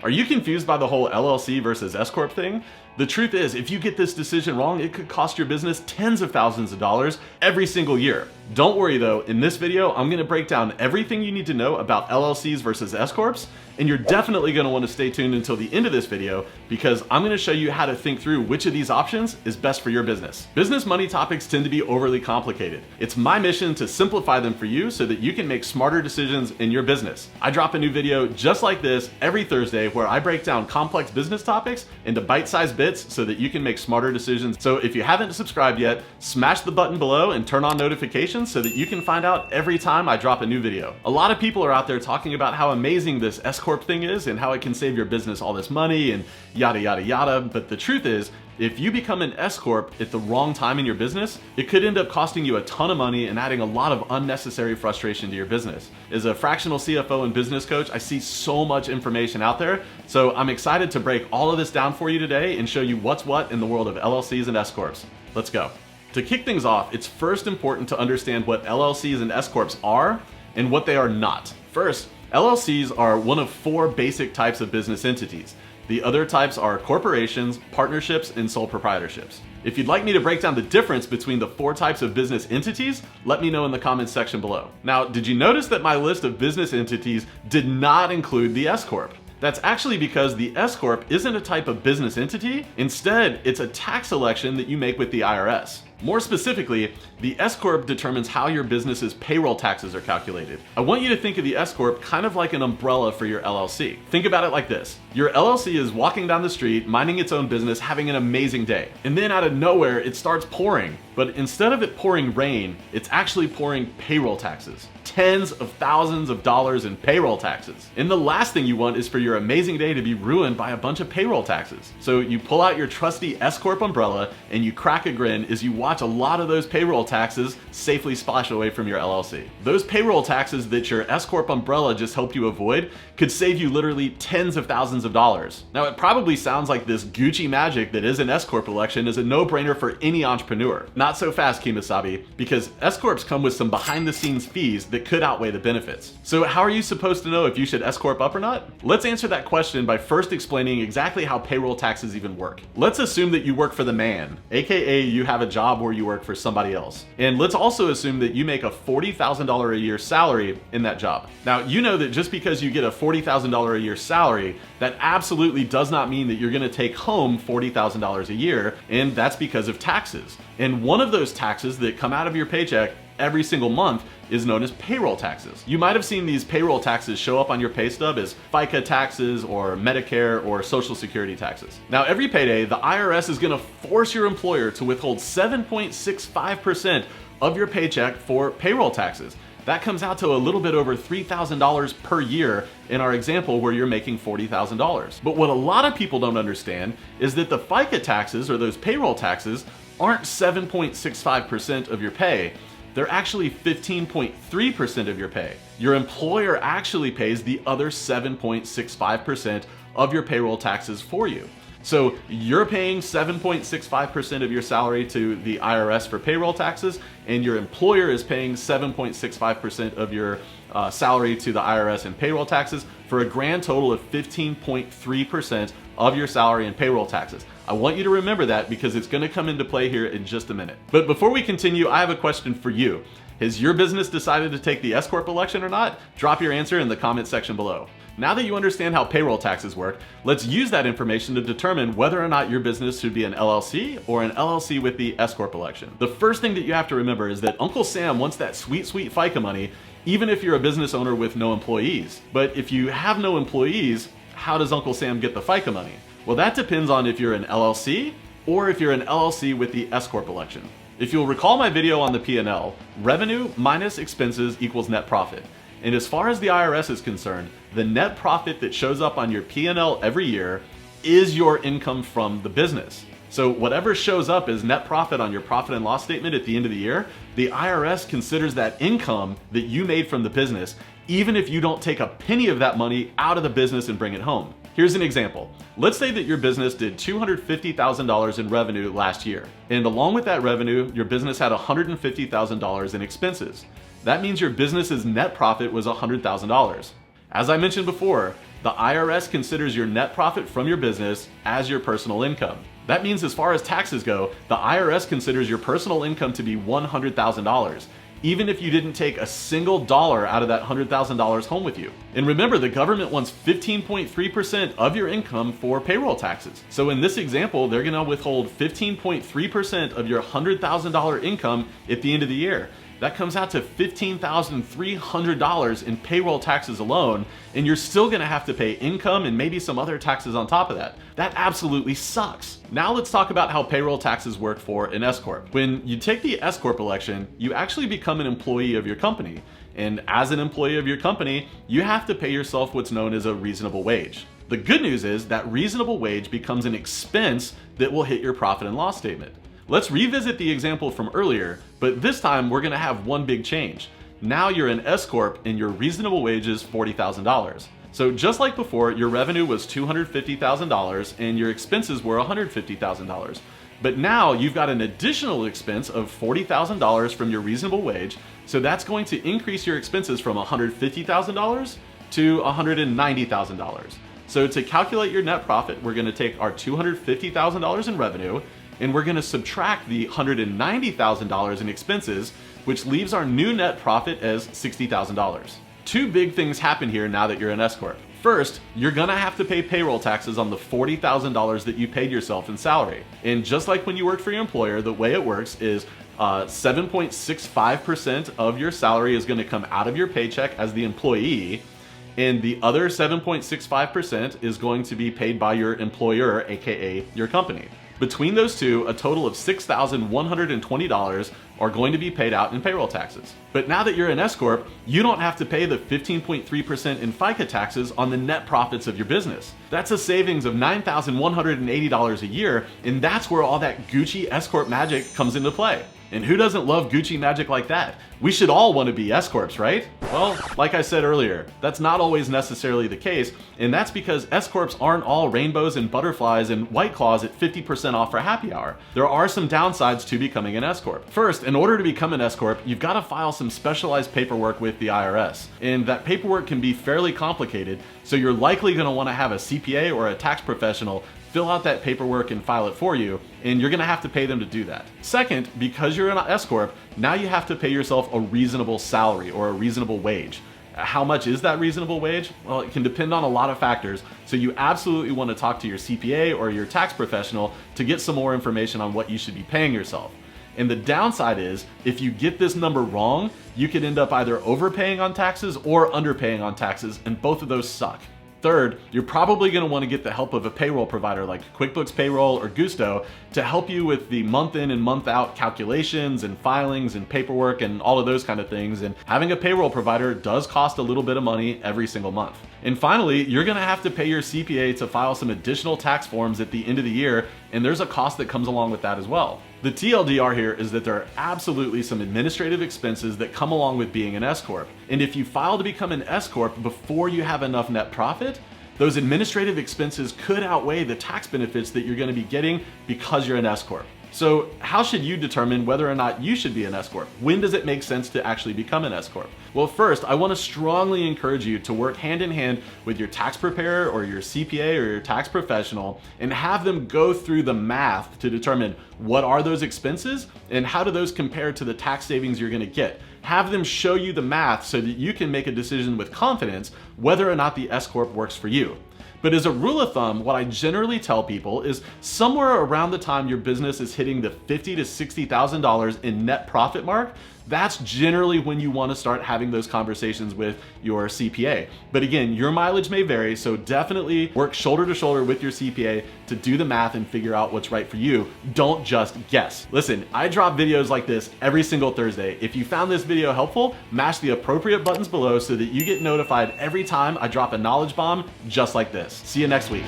Are you confused by the whole LLC versus S-Corp thing? The truth is, if you get this decision wrong, it could cost your business tens of thousands of dollars every single year. Don't worry though, in this video, I'm gonna break down everything you need to know about LLCs versus S-Corps, and you're definitely gonna wanna stay tuned until the end of this video because I'm gonna show you how to think through which of these options is best for your business. Business money topics tend to be overly complicated. It's my mission to simplify them for you so that you can make smarter decisions in your business. I drop a new video just like this every Thursday where I break down complex business topics into bite-sized bits so that you can make smarter decisions. So if you haven't subscribed yet, smash the button below and turn on notifications so that you can find out every time I drop a new video. A lot of people are out there talking about how amazing this S-Corp thing is and how it can save your business all this money and yada yada yada, but the truth is, if you become an S-Corp at the wrong time in your business, it could end up costing you a ton of money and adding a lot of unnecessary frustration to your business. As a fractional CFO and business coach, I see so much information out there, so I'm excited to break all of this down for you today and show you what's what in the world of LLCs and S-Corps. Let's go. To kick things off, it's first important to understand what LLCs and S-Corps are and what they are not. First, LLCs are one of four basic types of business entities. The other types are corporations, partnerships, and sole proprietorships. If you'd like me to break down the difference between the four types of business entities, let me know in the comments section below. Now, did you notice that my list of business entities did not include the S-Corp? That's actually because the S-Corp isn't a type of business entity. Instead, it's a tax election that you make with the IRS. More specifically, the S-Corp determines how your business's payroll taxes are calculated. I want you to think of the S-Corp kind of like an umbrella for your LLC. Think about it like this. Your LLC is walking down the street, minding its own business, having an amazing day. And then out of nowhere, it starts pouring. But instead of it pouring rain, it's actually pouring payroll taxes. Tens of thousands of dollars in payroll taxes. And the last thing you want is for your amazing day to be ruined by a bunch of payroll taxes. So you pull out your trusty S-Corp umbrella and you crack a grin as you watch a lot of those payroll taxes safely splash away from your LLC. Those payroll taxes that your S-Corp umbrella just helped you avoid could save you literally tens of thousands of dollars. Now it probably sounds like this Gucci magic that is an S-Corp election is a no-brainer for any entrepreneur. Not so fast, Kimasabi, because S-Corps come with some behind-the-scenes fees that could outweigh the benefits. So how are you supposed to know if you should S-Corp up or not? Let's answer that question by first explaining exactly how payroll taxes even work. Let's assume that you work for the man, aka you have a job where you work for somebody else. And let's also assume that you make a $40,000 a year salary in that job. Now, you know that just because you get a $40,000 a year salary, that absolutely does not mean that you're gonna take home $40,000 a year, and that's because of taxes. And one of those taxes that come out of your paycheck every single month is known as payroll taxes. You might have seen these payroll taxes show up on your pay stub as FICA taxes or Medicare or Social Security taxes. Now, every payday, the IRS is gonna force your employer to withhold 7.65% of your paycheck for payroll taxes. That comes out to a little bit over $3,000 per year in our example where you're making $40,000. But what a lot of people don't understand is that the FICA taxes, or those payroll taxes, aren't 7.65% of your pay. They're actually 15.3% of your pay. Your employer actually pays the other 7.65% of your payroll taxes for you. So you're paying 7.65% of your salary to the IRS for payroll taxes, and your employer is paying 7.65% of your salary to the IRS in payroll taxes for a grand total of 15.3% of your salary in payroll taxes. I want you to remember that because it's going to come into play here in just a minute. But before we continue, I have a question for you. Has your business decided to take the S-Corp election or not? Drop your answer in the comment section below. Now that you understand how payroll taxes work, let's use that information to determine whether or not your business should be an LLC or an LLC with the S-Corp election. The first thing that you have to remember is that Uncle Sam wants that sweet, sweet FICA money, even if you're a business owner with no employees. But if you have no employees, how does Uncle Sam get the FICA money? Well, that depends on if you're an LLC or if you're an LLC with the S-Corp election. If you'll recall my video on the P&L, revenue minus expenses equals net profit. And as far as the IRS is concerned, the net profit that shows up on your P&L every year is your income from the business. So whatever shows up as net profit on your profit and loss statement at the end of the year, the IRS considers that income that you made from the business, even if you don't take a penny of that money out of the business and bring it home. Here's an example. Let's say that your business did $250,000 in revenue last year. And along with that revenue, your business had $150,000 in expenses. That means your business's net profit was $100,000. As I mentioned before, the IRS considers your net profit from your business as your personal income. That means as far as taxes go, the IRS considers your personal income to be $100,000, even if you didn't take a single dollar out of that $100,000 home with you. And remember, the government wants 15.3% of your income for payroll taxes. So in this example, they're gonna withhold 15.3% of your $100,000 income at the end of the year. That comes out to $15,300 in payroll taxes alone, and you're still gonna have to pay income and maybe some other taxes on top of that. That absolutely sucks. Now let's talk about how payroll taxes work for an S-Corp. When you take the S-Corp election, you actually become an employee of your company. And as an employee of your company, you have to pay yourself what's known as a reasonable wage. The good news is that reasonable wage becomes an expense that will hit your profit and loss statement. Let's revisit the example from earlier, but this time we're gonna have one big change. Now you're an S-Corp and your reasonable wage is $40,000. So just like before, your revenue was $250,000 and your expenses were $150,000. But now you've got an additional expense of $40,000 from your reasonable wage, so that's going to increase your expenses from $150,000 to $190,000. So to calculate your net profit, we're gonna take our $250,000 in revenue, and we're gonna subtract the $190,000 in expenses, which leaves our new net profit as $60,000. Two big things happen here now that you're an S-Corp. First, you're gonna have to pay payroll taxes on the $40,000 that you paid yourself in salary. And just like when you work for your employer, the way it works is 7.65% of your salary is gonna come out of your paycheck as the employee, and the other 7.65% is going to be paid by your employer, AKA your company. Between those two, a total of $6,120 are going to be paid out in payroll taxes. But now that you're an S-Corp, you don't have to pay the 15.3% in FICA taxes on the net profits of your business. That's a savings of $9,180 a year, and that's where all that Gucci S-Corp magic comes into play. And who doesn't love Gucci magic like that? We should all want to be S-Corps, right? Well, like I said earlier, that's not always necessarily the case, and that's because S-Corps aren't all rainbows and butterflies and White Claws at 50% off for happy hour. There are some downsides to becoming an S-Corp. First, in order to become an S-Corp, you've got to file some specialized paperwork with the IRS, and that paperwork can be fairly complicated, so you're likely going to want to have a CPA or a tax professional fill out that paperwork and file it for you, and you're gonna have to pay them to do that. Second, because you're an S-Corp, now you have to pay yourself a reasonable salary or a reasonable wage. How much is that reasonable wage? Well, it can depend on a lot of factors, so you absolutely want to talk to your CPA or your tax professional to get some more information on what you should be paying yourself. And the downside is, if you get this number wrong, you could end up either overpaying on taxes or underpaying on taxes, and both of those suck. Third, you're probably going to want to get the help of a payroll provider like QuickBooks Payroll or Gusto to help you with the month in and month out calculations and filings and paperwork and all of those kind of things. And having a payroll provider does cost a little bit of money every single month. And finally, you're going to have to pay your CPA to file some additional tax forms at the end of the year, and there's a cost that comes along with that as well. The TLDR here is that there are absolutely some administrative expenses that come along with being an S-Corp. And if you file to become an S-Corp before you have enough net profit, those administrative expenses could outweigh the tax benefits that you're going to be getting because you're an S-Corp. So how should you determine whether or not you should be an S-Corp? When does it make sense to actually become an S-Corp? Well, first, I want to strongly encourage you to work hand in hand with your tax preparer or your CPA or your tax professional and have them go through the math to determine what are those expenses and how do those compare to the tax savings you're going to get. Have them show you the math so that you can make a decision with confidence whether or not the S-Corp works for you. But as a rule of thumb, what I generally tell people is somewhere around the time your business is hitting the $50,000 to $60,000 in net profit mark, that's generally when you want to start having those conversations with your CPA. But again, your mileage may vary, so definitely work shoulder to shoulder with your CPA to do the math and figure out what's right for you. Don't just guess. Listen, I drop videos like this every single Thursday. If you found this video helpful, mash the appropriate buttons below so that you get notified every time I drop a knowledge bomb just like this. See you next week.